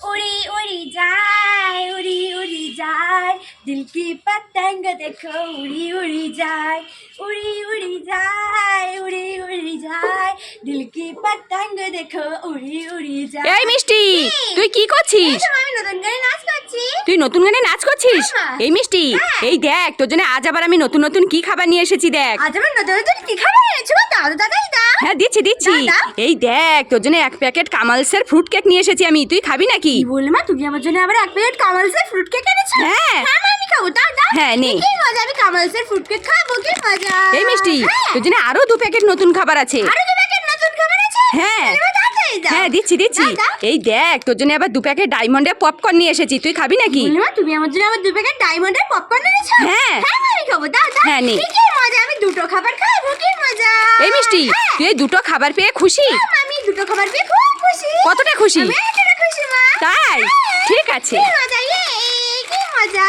उड़ी उड़ी जाए दिल की पतंग देखो उड़ी उड़ी जाए दिल की पतंग देखो उड़ी उड़ी जाए। এই মিষ্টি, তুই কি করছিস? আমি নতুন গানে নাচ করছি। তুই নতুন গানে নাচ করছিস? হ্যাঁ। এই মিষ্টি, এই দেখ তোর জন্য আজ আবার আমি নতুন নতুন কি খাবার নিয়ে এসেছি দেখ। আজ আমার নতুন নতুন কি খাবার এনেছো? দাও দাদাই দাও। হ্যাঁ দিচ্ছি। দাও। এই দেখ তোর জন্য এক প্যাকেট কামালসের ফ্রুট কেক নিয়ে এসেছি আমি, তুই খাবি নাকি? কি বললি মা, তুমি আমার জন্য আবার এক প্লেট কামালসের ফ্রুট কেক এনেছো? হ্যাঁ। হ্যাঁ মা, আমি খাবো। দাও দাও। হ্যাঁ, নে। কি মজা, আমি কামালসের ফ্রুট কেক খাবো, কি মজা। এই মিষ্টি, হ্যাঁ। তোর জন্য আরো 2 প্যাকেট নতুন খাবার আছে। আরো 2 প্যাকেট নতুন খাবার আছে? হ্যাঁ। এবার তাড়াতাড়ি দাও। হ্যাঁ দিচ্ছি। দাও, দাও। এই দেখ তোর জন্য আবার 2 প্যাকেট ডায়মন্ডের পপকর্ন নিয়ে এসেছি, তুই খাবি নাকি? বললি মা, তুমি আমার জন্য আবার 2 প্যাকেট ডায়মন্ডের পপকর্ন এনেছো? হ্যাঁ। হ্যাঁ মা, আমি খাবো। দাও দাও। হ্যাঁ, নে। কি মজা, আমি দুটো খাবার খাবো, কি মজা। এই মিষ্টি, হ্যাঁ। তুই এই 2টো খাবার পেয়ে খুশি? মা, আমি দুটো খাবার পেয়ে খুব খুশি। কতটা খুশি? আমি এতটা খুশি মা। তাই? হ্যাঁ। ঠিক আছে। কি মজা, কি মজা।